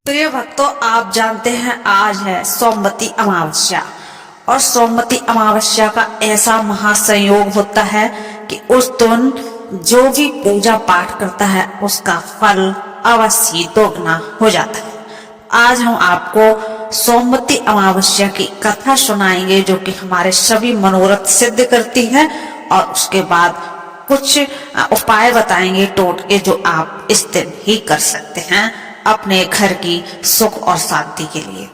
प्रिय भक्तों, आप जानते हैं आज है सोमवती अमावस्या। और सोमवती अमावस्या का ऐसा महासंयोग होता है कि उस दिन जो भी पूजा पाठ करता है उसका फल अवश्य दोगुना हो जाता है। आज हम आपको सोमवती अमावस्या की कथा सुनाएंगे जो कि हमारे सभी मनोरथ सिद्ध करती है, और उसके बाद कुछ उपाय बताएंगे टोटके जो आप इस दिन ही कर सकते हैं अपने घर की सुख और शांति के लिए।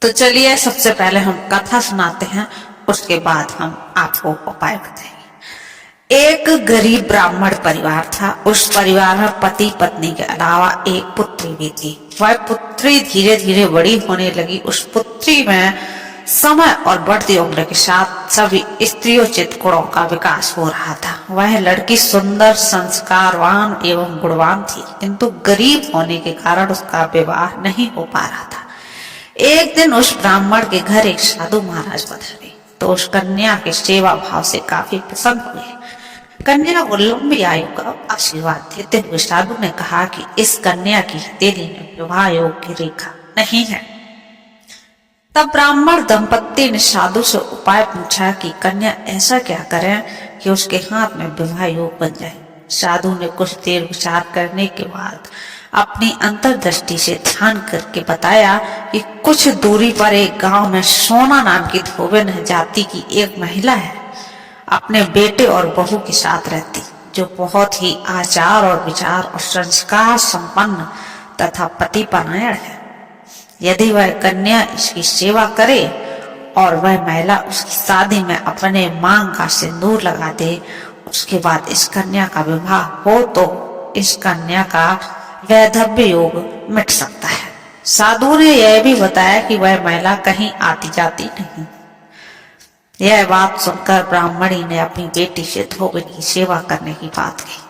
तो चलिए सबसे पहले हम कथा सुनाते हैं, उसके बाद हम आपको उपाय बताएंगे। एक गरीब ब्राह्मण परिवार था। उस परिवार में पति पत्नी के अलावा एक पुत्री भी थी। वह पुत्री धीरे धीरे बड़ी होने लगी। उस पुत्री में समय और बढ़ती उम्र के साथ सभी स्त्रियोचित गुणों का विकास हो रहा था। वह लड़की सुंदर, संस्कारवान एवं गुणवान थी, किंतु गरीब होने के कारण उसका विवाह नहीं हो पा रहा था। एक दिन उस ब्राह्मण के घर एक साधु महाराज पधारे तो उस कन्या के सेवा भाव से काफी प्रसन्न हुए। कन्या को लंबी आयु का आशीर्वाद देते हुए साधु ने कहा कि इस कन्या की हथेली में विवाह योग की रेखा नहीं है। तब ब्राह्मण दंपत्ति ने साधु से उपाय पूछा कि कन्या ऐसा क्या करें कि उसके हाथ में विवाह योग बन जाए। साधु ने कुछ देर विचार करने के बाद अपनी अंतर्दृष्टि से ध्यान करके बताया कि कुछ दूरी पर एक गांव में सोना नाम की धोबन जाति की एक महिला है। अपने बेटे और बहू के साथ रहती, जो बहुत ही आचार और विचार और संस्कार संपन्न तथा पतिपरायण है। यदि वह कन्या इसकी सेवा करे और वह महिला उसकी शादी में अपने मांग का सिंदूर लगा दे, उसके बाद इस कन्या का विवाह हो तो इस कन्या का वैधव्य योग मिट सकता है। साधु ने यह भी बताया कि वह महिला कहीं आती जाती नहीं। यह बात सुनकर ब्राह्मणी ने अपनी बेटी से धोबन की सेवा करने की बात कही।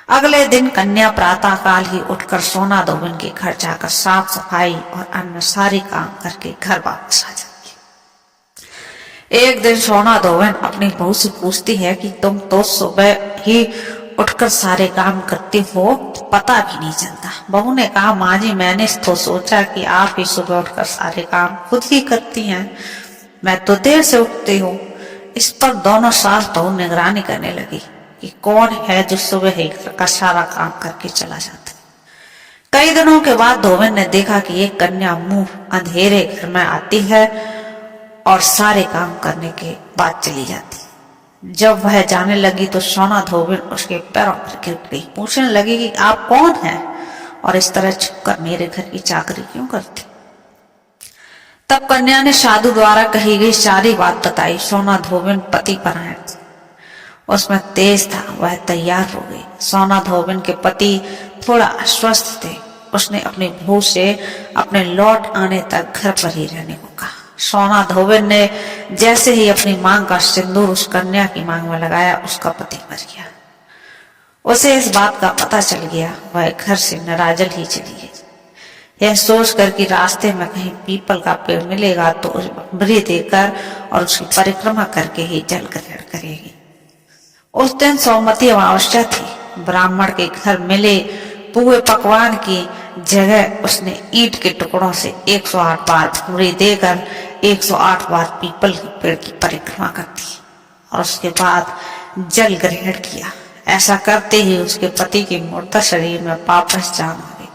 अगले दिन कन्या प्रातः काल ही उठकर सोना धोबन के घर जाकर साफ सफाई और अन्य सारे काम करके घर वापस आ जाती है। एक दिन सोना धोबन अपनी बहू से पूछती है कि तुम तो सुबह ही उठकर सारे काम करती हो, पता भी नहीं चलता। बहू ने कहा, माँ जी मैंने तो सोचा कि आप ही सुबह उठकर सारे काम खुद ही करती हैं, मैं तो देर से उठती हूँ। इस पर दोनों सास बहू निगरानी करने लगी कि कौन है जो सुबह ही घर का सारा काम करके चला जाता है। कई दिनों के बाद धोबन ने देखा कि एक कन्या मुंह अंधेरे घर में आती है और सारे काम करने के बाद चली जाती। जब वह जाने लगी तो सोना धोबन उसके पैरों पर गिर गई। पूछने लगी कि आप कौन हैं और इस तरह छुपकर मेरे घर की चाकरी क्यों करती। तब कन्या ने साधु द्वारा कही गई सारी बात बताई। सोना धोबन पति परायण था, उसमें तेज था, वह तैयार हो गई। सोना धोबन के पति थोड़ा अस्वस्थ थे। उसने अपनी बहू से अपने लौट आने तक घर पर ही रहने को कहा। सोना धोबन ने जैसे ही अपनी मांग का सिंदूर उस कन्या की मांग में लगाया, उसका पति मर गया। उसे इस बात का पता चल गया। वह घर से निराजल ही चली गई, यह सोचकर कि रास्ते में कहीं पीपल का पेड़ मिलेगा तो उसे बलि देकर और उसकी परिक्रमा करके ही जल ग्रहण करेगी। उस दिन सोमवती अमावस्या थी। ब्राह्मण के घर मिले पुए पकवान की जगह उसने ईंट के टुकड़ों से 108 बार भूरी देकर 108 बार पीपल के पेड़ की परिक्रमा कर दी और उसके बाद जल ग्रहण किया। ऐसा करते ही उसके पति की मुर्दा शरीर में वापस जान हो गई।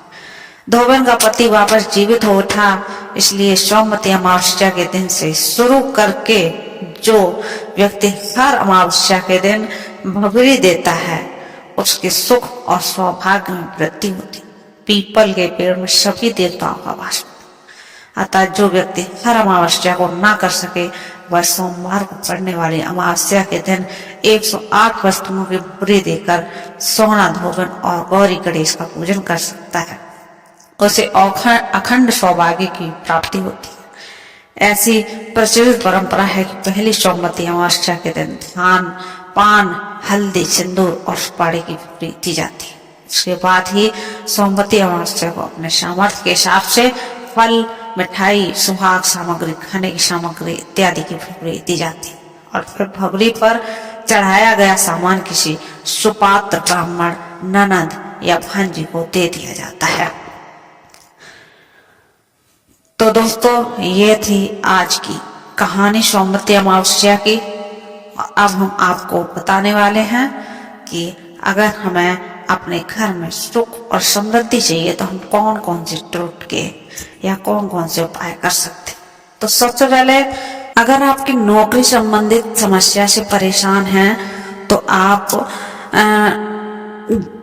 धोबन का पति वापस जीवित हो उठा। इसलिए सोमवती अमावस्या के दिन से शुरू करके जो व्यक्ति हर अमावस्या के दिन भभरी देता है उसके सुख और सौभाग्य में वृद्धि होती। पीपल के पेड़ में सभी देवताओं का वास होता। अतः जो व्यक्ति हर अमावस्या को ना कर सके वह सोमवार को पड़ने वाली अमावस्या के दिन 108 वस्तुओं की भभरी देकर सोना धोबन और गौरी गणेश का पूजन कर सकता है। उसे अखंड सौभाग्य की प्राप्ति होती है। ऐसी प्रचलित परंपरा है कि पहली सोमवती अमावस्या के दिन धान, पान, हल्दी, सिंदूर और सुपारी की भुगली दी जाती है। उसके बाद ही सोमवती अमावस्या को अपने सामर्थ्य के हिसाब से फल, मिठाई, सुहाग सामग्री, खाने की सामग्री इत्यादि की भुगली दी जाती है और फिर भुगली पर चढ़ाया गया सामान किसी सुपात्र ब्राह्मण, ननद या भांजी को दे दिया जाता है। तो दोस्तों ये थी आज की कहानी सोमवती अमावस्या की। अब हम आपको बताने वाले हैं कि अगर हमें अपने घर में सुख और समृद्धि चाहिए तो हम कौन कौन से टोटके या कौन कौन से उपाय कर सकते। तो सबसे पहले अगर आपकी नौकरी संबंधित समस्या से परेशान हैं तो आप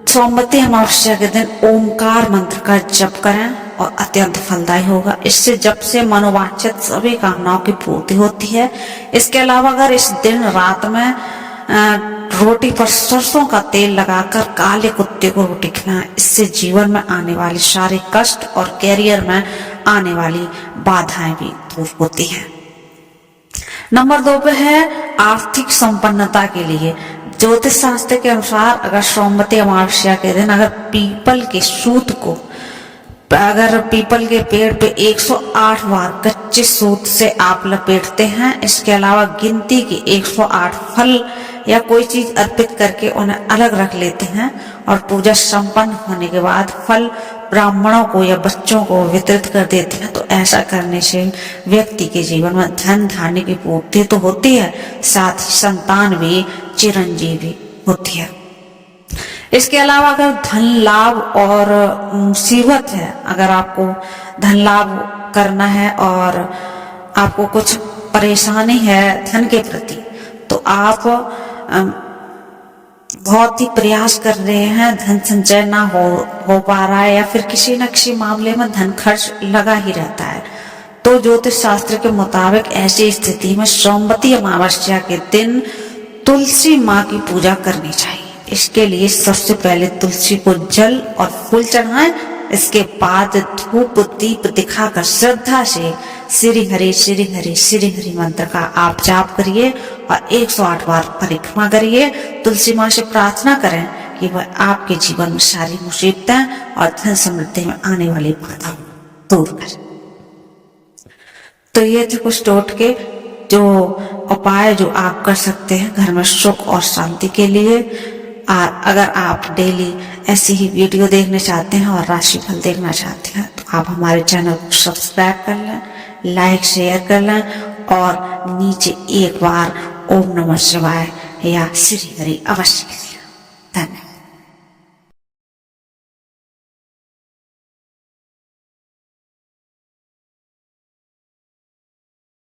सोमवती अमावस्या के दिन ओमकार मंत्र का जप करें और अत्यंत फलदायी होगा। इससे जप से मनोवांछित सभी कामनाओं की पूर्ति होती है। इसके अलावा अगर इस दिन रात में रोटी पर सरसों का तेल लगाकर काले कुत्ते को रोटी खिलाएं, इससे जीवन में आने वाले शारीरिक कष्ट और कैरियर में आने वाली बाधाएं भी दूर होती हैं। नंबर 2 पे है आर्थिक संपन्नता के लिए। ज्योतिष शास्त्र के अनुसार अगर सोमवती अमावस्या के दिन अगर पीपल के सूत को अगर पीपल के पेड़ पे 108 बार कच्चे सूत से आप लपेटते हैं, इसके अलावा गिनती के 108 फल या कोई चीज अर्पित करके उन्हें अलग रख लेते हैं और पूजा संपन्न होने के बाद फल ब्राह्मणों को या बच्चों को वितरित कर देते हैं, तो ऐसा करने से व्यक्ति के जीवन में धन धान्य की पूर्ति तो होती है, साथ ही संतान भी चिरंजीवी होती है। इसके अलावा अगर धन लाभ और मुसीबत है, अगर आपको धन लाभ करना है और आपको कुछ परेशानी है धन के प्रति, तो आप बहुत ही प्रयास कर रहे हैं, धन संचय ना हो पा रहा है या फिर किसी न किसी मामले में धन खर्च लगा ही रहता है, तो ज्योतिष शास्त्र के मुताबिक ऐसी स्थिति में सोमवती अमावस्या के दिन तुलसी माँ की पूजा करनी चाहिए। इसके लिए सबसे पहले तुलसी को जल और फूल चढ़ाएं, इसके बाद धूप दीप दिखाकर श्रद्धा से श्री हरि श्री हरि श्री हरि मंत्र का आप जाप करिए और 108 बार परिक्रमा करिए। तुलसी माँ से प्रार्थना करें कि वह आपके जीवन में सारी मुसीबतें और धन समृद्धि में आने वाली बाधाओं दूर करें। तो ये थे कुछ टोटके जो उपाय जो आप कर सकते हैं घर में सुख और शांति के लिए। अगर आप डेली ऐसी ही वीडियो देखने चाहते हैं और राशिफल देखना चाहते हैं तो आप हमारे चैनल को सब्सक्राइब कर लें, लाइक शेयर कर लें और नीचे एक बार ओम नमः शिवाय या श्री हरि अवश्य करें।